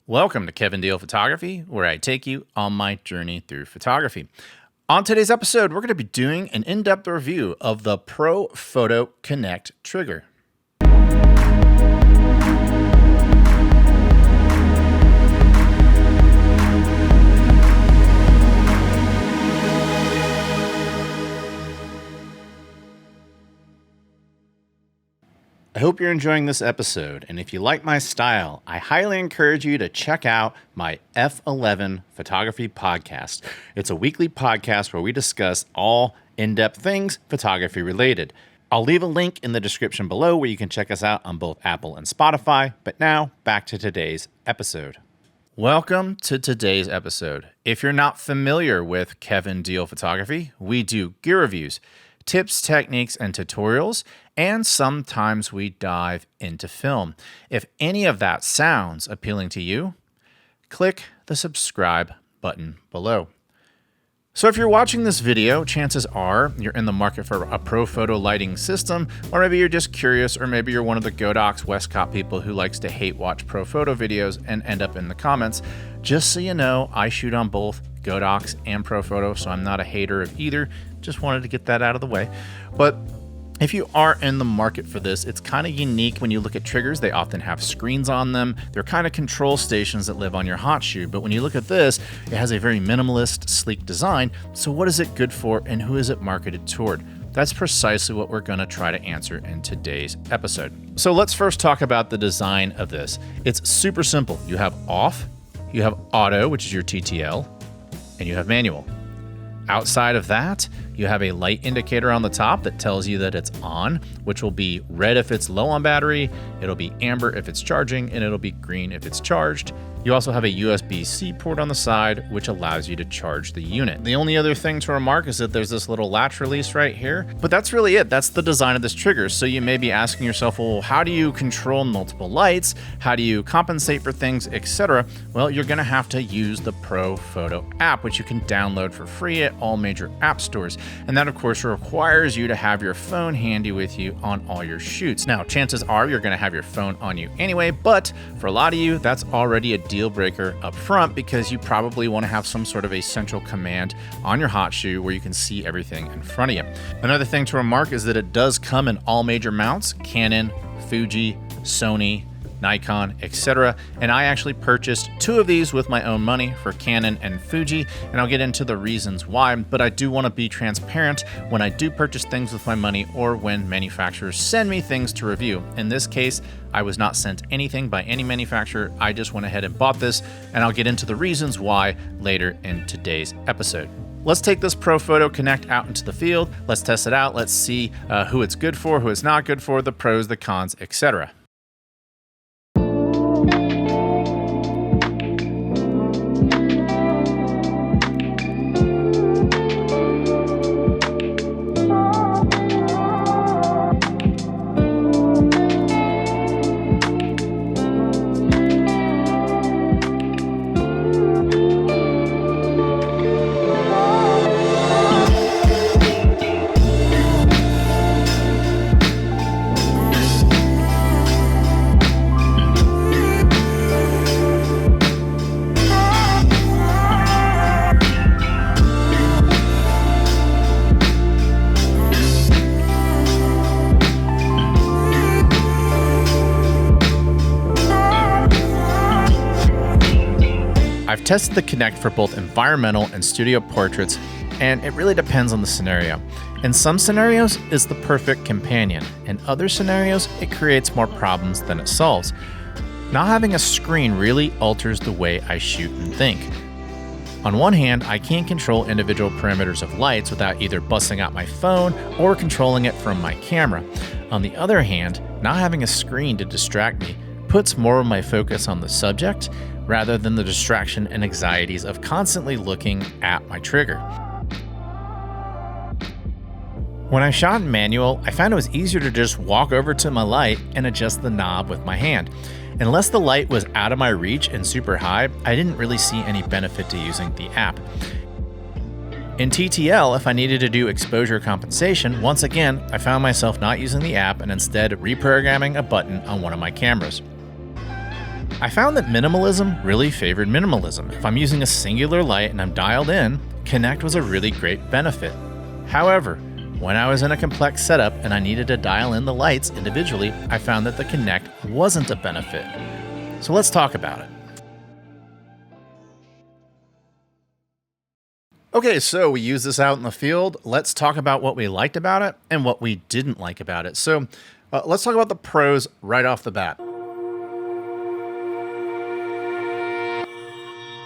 Welcome to Kevin Deal Photography, where I take you on my journey through photography. On today's episode, we're going to be doing an in-depth review of the Profoto Connect trigger. I hope you're enjoying this episode, and if you like my style, I highly encourage you to check out my F11 Photography Podcast. It's a weekly podcast where we discuss all in-depth things photography related. I'll leave a link in the description below where you can check us out on both Apple and Spotify, but now back to today's episode. Welcome to today's episode. If you're not familiar with Kevin Deal Photography, we do gear reviews, tips, techniques, and tutorials, and sometimes we dive into film. If any of that sounds appealing to you, click the subscribe button below. So if you're watching this video, chances are you're in the market for a Profoto lighting system, or maybe you're just curious, or maybe you're one of the Godox Westcott people who likes to hate watch Profoto videos and end up in the comments. Just so you know, I shoot on both Godox and Profoto, so I'm not a hater of either. Just wanted to get that out of the way. But if you are in the market for this, it's kind of unique when you look at triggers. They often have screens on them. They're kind of control stations that live on your hot shoe. But when you look at this, it has a very minimalist, sleek design. So what is it good for and who is it marketed toward? That's precisely what we're going to try to answer in today's episode. So let's first talk about the design of this. It's super simple. You have off, you have auto, which is your TTL, and you have manual. Outside of that, you have a light indicator on the top that tells you that it's on, which will be red if it's low on battery, it'll be amber if it's charging, and it'll be green if it's charged. You also have a USB-C port on the side, which allows you to charge the unit. The only other thing to remark is that there's this little latch release right here, but that's really it. That's the design of this trigger. So you may be asking yourself, well, how do you control multiple lights? How do you compensate for things, etc.? Well, you're gonna have to use the Profoto app, which you can download for free at all major app stores. And that, of course, requires you to have your phone handy with you on all your shoots. Now, chances are you're gonna have your phone on you anyway, but for a lot of you, that's already a deal breaker up front because you probably want to have some sort of a central command on your hot shoe where you can see everything in front of you. Another thing to remark is that it does come in all major mounts: Canon, Fuji, Sony, Nikon, etc. And I actually purchased two of these with my own money for Canon and Fuji, and I'll get into the reasons why, but I do want to be transparent when I do purchase things with my money or when manufacturers send me things to review. In this case, I was not sent anything by any manufacturer. I just went ahead and bought this, and I'll get into the reasons why later in today's episode. Let's take this Profoto Connect out into the field. Let's test it out. Let's see who it's good for, who it's not good for, the pros, the cons, etc. I've tested the Connect for both environmental and studio portraits, and it really depends on the scenario. In some scenarios, it's the perfect companion. In other scenarios, it creates more problems than it solves. Not having a screen really alters the way I shoot and think. On one hand, I can't control individual parameters of lights without either busting out my phone or controlling it from my camera. On the other hand, not having a screen to distract me puts more of my focus on the subject rather than the distraction and anxieties of constantly looking at my trigger. When I shot in manual, I found it was easier to just walk over to my light and adjust the knob with my hand. Unless the light was out of my reach and super high, I didn't really see any benefit to using the app. In TTL, if I needed to do exposure compensation, once again, I found myself not using the app and instead reprogramming a button on one of my cameras. I found that minimalism really favored minimalism. If I'm using a singular light and I'm dialed in, Connect was a really great benefit. However, when I was in a complex setup and I needed to dial in the lights individually, I found that the Connect wasn't a benefit. So let's talk about it. Okay, so we use this out in the field. Let's talk about what we liked about it and what we didn't like about it. So let's talk about the pros right off the bat.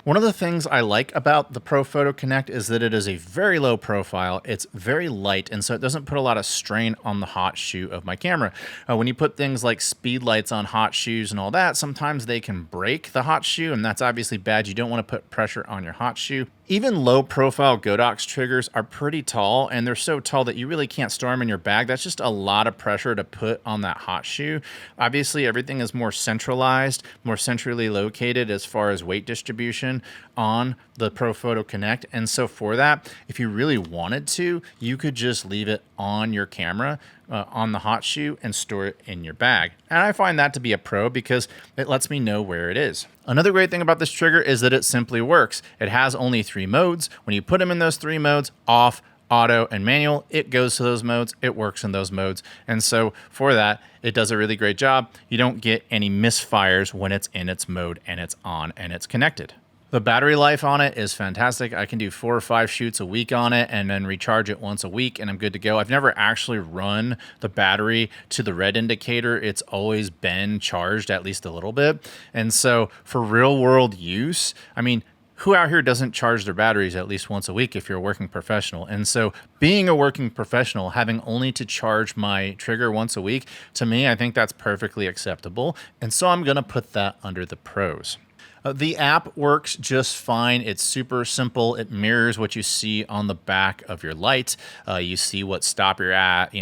One of the things I like about the Profoto Connect is that it is a very low profile. It's very light, and so it doesn't put a lot of strain on the hot shoe of my camera. When you put things like speed lights on hot shoes and all that, sometimes they can break the hot shoe, and that's obviously bad. You don't want to put pressure on your hot shoe. Even low-profile Godox triggers are pretty tall, and they're so tall that you really can't store them in your bag. That's just a lot of pressure to put on that hot shoe. Obviously, everything is more centralized, more centrally located as far as weight distribution on the Profoto Connect. And so for that, if you really wanted to, you could just leave it on your camera on the hot shoe and store it in your bag. And I find that to be a pro because it lets me know where it is. Another great thing about this trigger is that it simply works. It has only 3 modes. When you put them in those 3 modes, off, auto, and manual, it goes to those modes. It works in those modes. And so for that, it does a really great job. You don't get any misfires when it's in its mode and it's on and it's connected. The battery life on it is fantastic. I can do 4 or 5 shoots a week on it and then recharge it once a week and I'm good to go. I've never actually run the battery to the red indicator. It's always been charged at least a little bit. And so for real world use, I mean, who out here doesn't charge their batteries at least once a week if you're a working professional? And so being a working professional, having only to charge my trigger once a week, to me, I think that's perfectly acceptable. And so I'm going to put that under the pros. The app works just fine. It's super simple. It mirrors what you see on the back of your light. You see what stop you're at,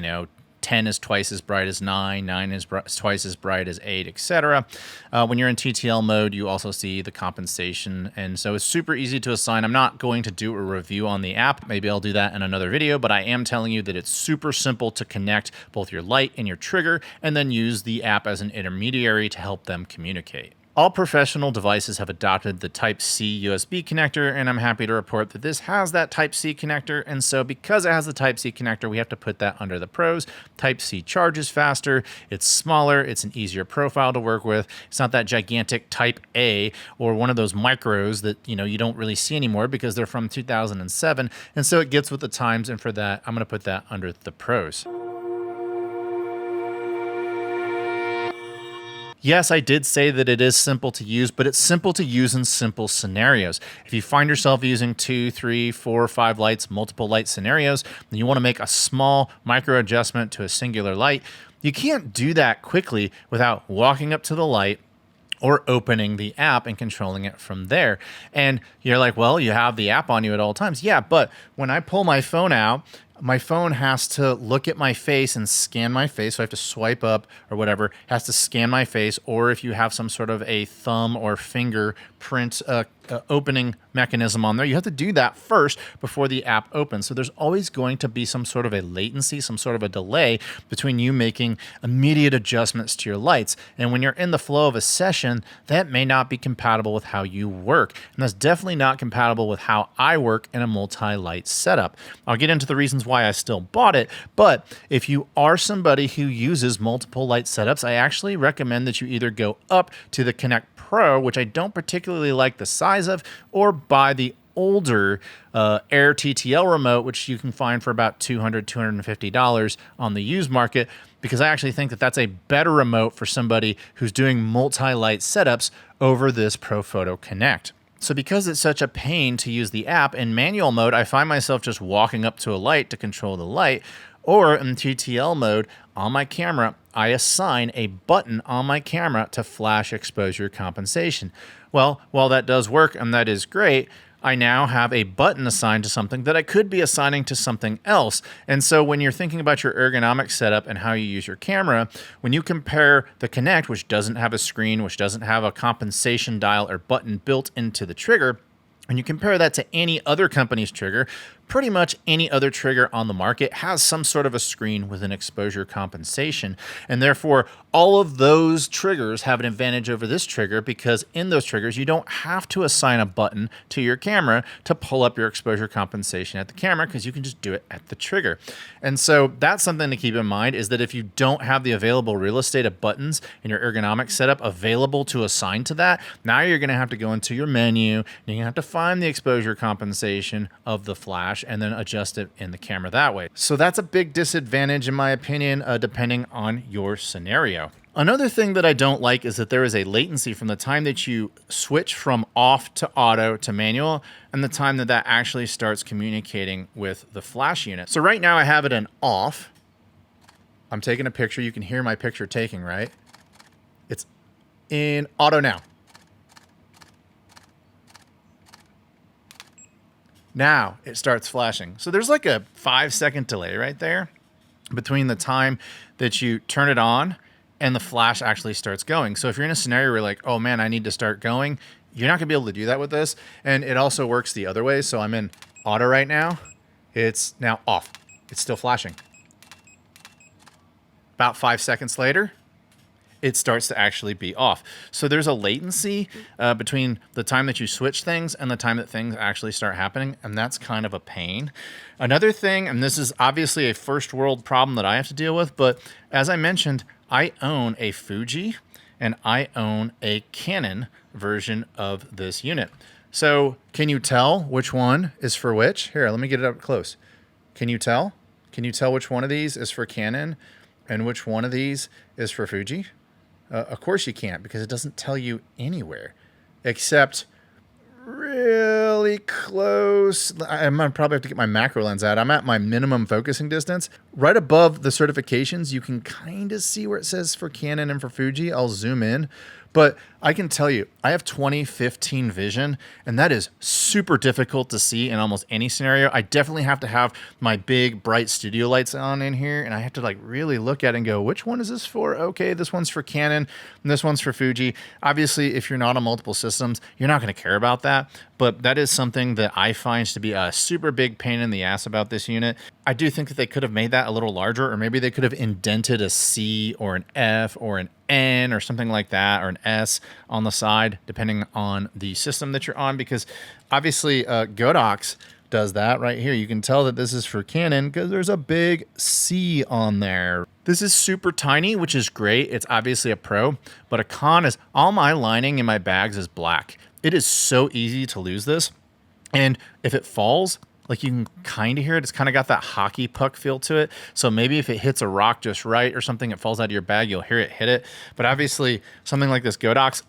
10 is twice as bright as 9, 9 is twice as bright as 8, etc. When you're in TTL mode, you also see the compensation. And so it's super easy to assign. I'm not going to do a review on the app. Maybe I'll do that in another video, but I am telling you that it's super simple to connect both your light and your trigger and then use the app as an intermediary to help them communicate. All professional devices have adopted the Type-C USB connector, and I'm happy to report that this has that Type-C connector, and so because it has the Type-C connector, we have to put that under the pros. Type-C charges faster, it's smaller, it's an easier profile to work with. It's not that gigantic Type-A or one of those micros that you don't really see anymore because they're from 2007, and so it gets with the times, and for that, I'm going to put that under the pros. Yes, I did say that it is simple to use, but it's simple to use in simple scenarios. If you find yourself using 2, 3, 4, 5 lights, multiple light scenarios, and you want to make a small micro adjustment to a singular light, you can't do that quickly without walking up to the light or opening the app and controlling it from there. And you're like, well, you have the app on you at all times. Yeah, but when I pull my phone out, my phone has to look at my face and scan my face. So I have to swipe up or whatever, has to scan my face. Or if you have some sort of a thumb or fingerprint opening mechanism on there, you have to do that first before the app opens. So there's always going to be some sort of a latency, some sort of a delay between you making immediate adjustments to your lights. And when you're in the flow of a session, that may not be compatible with how you work. And that's definitely not compatible with how I work in a multi-light setup. I'll get into the reasons why I still bought it, but if you are somebody who uses multiple light setups, I actually recommend that you either go up to the Connect Pro, which I don't particularly like the size of, or buy the older Air TTL remote, which you can find for about $200, $250 on the used market, because I actually think that that's a better remote for somebody who's doing multi-light setups over this Profoto Connect. So because it's such a pain to use the app, in manual mode, I find myself just walking up to a light to control the light, or in TTL mode, on my camera, I assign a button on my camera to flash exposure compensation. Well, while that does work and that is great, I now have a button assigned to something that I could be assigning to something else. And so when you're thinking about your ergonomic setup and how you use your camera, when you compare the Connect, which doesn't have a screen, which doesn't have a compensation dial or button built into the trigger, and you compare that to any other company's trigger, pretty much any other trigger on the market has some sort of a screen with an exposure compensation. And therefore, all of those triggers have an advantage over this trigger because in those triggers, you don't have to assign a button to your camera to pull up your exposure compensation at the camera because you can just do it at the trigger. And so that's something to keep in mind, is that if you don't have the available real estate of buttons in your ergonomic setup available to assign to that, now you're going to have to go into your menu and you're going to have to find the exposure compensation of the flash and then adjust it in the camera that way. So that's a big disadvantage in my opinion, depending on your scenario. Another thing that I don't like is that there is a latency from the time that you switch from off to auto to manual and the time that that actually starts communicating with the flash unit. So right now I have it in off. I'm taking a picture. You can hear my picture taking, right? It's in auto now. Now it starts flashing. So there's like a 5-second delay right there between the time that you turn it on and the flash actually starts going. So if you're in a scenario where you're like, oh man, I need to start going, you're not gonna be able to do that with this. And it also works the other way. So I'm in auto right now. It's now off. It's still flashing. About 5 seconds later, it starts to actually be off. So there's a latency between the time that you switch things and the time that things actually start happening, and that's kind of a pain. Another thing, and this is obviously a first world problem that I have to deal with, but as I mentioned, I own a Fuji and I own a Canon version of this unit. So can you tell which one is for which? Here, let me get it up close. Can you tell? Can you tell which one of these is for Canon and which one of these is for Fuji? Of course you can't, because it doesn't tell you anywhere except really close. I'm gonna probably have to get my macro lens out. I'm at my minimum focusing distance. Right above the certifications, you can kind of see where it says for Canon and for Fuji. I'll zoom in. But I can tell you, I have 20/15 vision, and that is super difficult to see in almost any scenario. I definitely have to have my big, bright studio lights on in here, and I have to like really look at it and go, which one is this for? Okay, this one's for Canon, and this one's for Fuji. Obviously, if you're not on multiple systems, you're not going to care about that, but that is something that I find to be a super big pain in the ass about this unit. I do think that they could have made that a little larger, or maybe they could have indented a C or an F or an N or something like that, or an S on the side, depending on the system that you're on, because obviously Godox does that right here. You can tell that this is for Canon because there's a big C on there. This is super tiny, which is great. It's obviously a pro, but a con is all my lining in my bags is black. It is so easy to lose this. And if it falls, like you can kind of hear it. It's kind of got that hockey puck feel to it. So maybe if it hits a rock just right or something, it falls out of your bag, you'll hear it hit it. But obviously something like this Godox,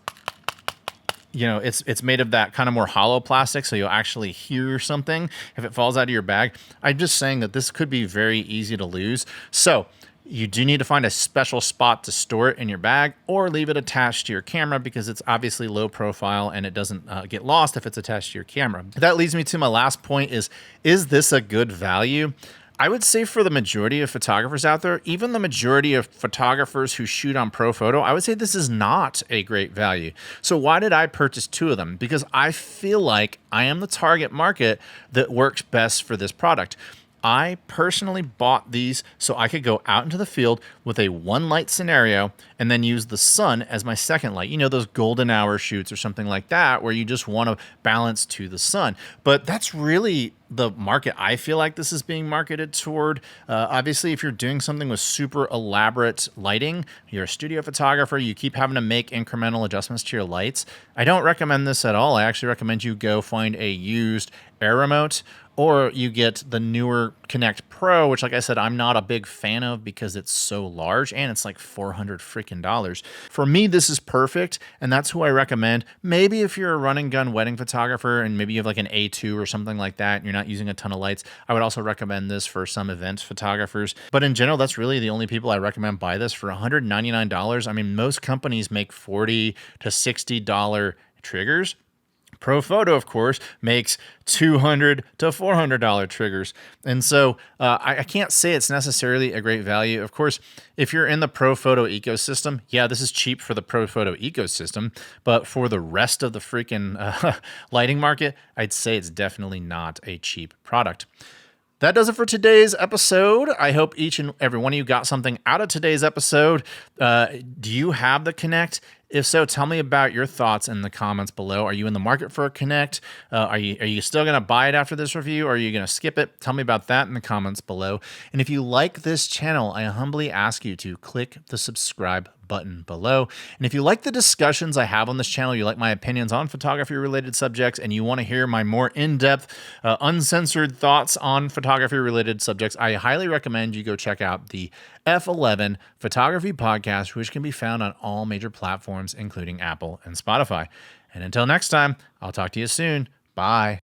you know, it's made of that kind of more hollow plastic, so you'll actually hear something if it falls out of your bag. I'm just saying that this could be very easy to lose. So you do need to find a special spot to store it in your bag or leave it attached to your camera, because it's obviously low profile and it doesn't get lost if it's attached to your camera. That leads me to my last point is this a good value? I would say for the majority of photographers out there, even the majority of photographers who shoot on Profoto, I would say this is not a great value. So why did I purchase two of them? Because I feel like I am the target market that works best for this product. I personally bought these so I could go out into the field with a one light scenario and then use the sun as my second light. You know, those golden hour shoots or something like that, where you just want to balance to the sun. But that's really the market I feel like this is being marketed toward. Obviously, if you're doing something with super elaborate lighting, you're a studio photographer, you keep having to make incremental adjustments to your lights. I don't recommend this at all. I actually recommend you go find a used air remote, or you get the newer Connect Pro, which, like I said, I'm not a big fan of because it's so large and it's like $400 freaking dollars. For me, this is perfect, and that's who I recommend. Maybe if you're a run and gun wedding photographer and maybe you have like an A2 or something like that and you're not using a ton of lights, I would also recommend this for some event photographers. But in general, that's really the only people I recommend buy this for $199. I mean, most companies make $40 to $60 triggers. Profoto, of course, makes $200 to $400 triggers. And so I can't say it's necessarily a great value. Of course, if you're in the Profoto ecosystem, yeah, this is cheap for the Profoto ecosystem. But for the rest of the freaking lighting market, I'd say it's definitely not a cheap product. That does it for today's episode. I hope each and every one of you got something out of today's episode. Do you have the Connect? If so, tell me about your thoughts in the comments below. Are you in the market for a Connect? Are you still going to buy it after this review, or are you going to skip it? Tell me about that in the comments below. And if you like this channel, I humbly ask you to click the subscribe button below. And if you like the discussions I have on this channel, you like my opinions on photography-related subjects, and you want to hear my more in-depth, uncensored thoughts on photography-related subjects, I highly recommend you go check out the F11 Photography Podcast, which can be found on all major platforms, including Apple and Spotify. And until next time, I'll talk to you soon. Bye.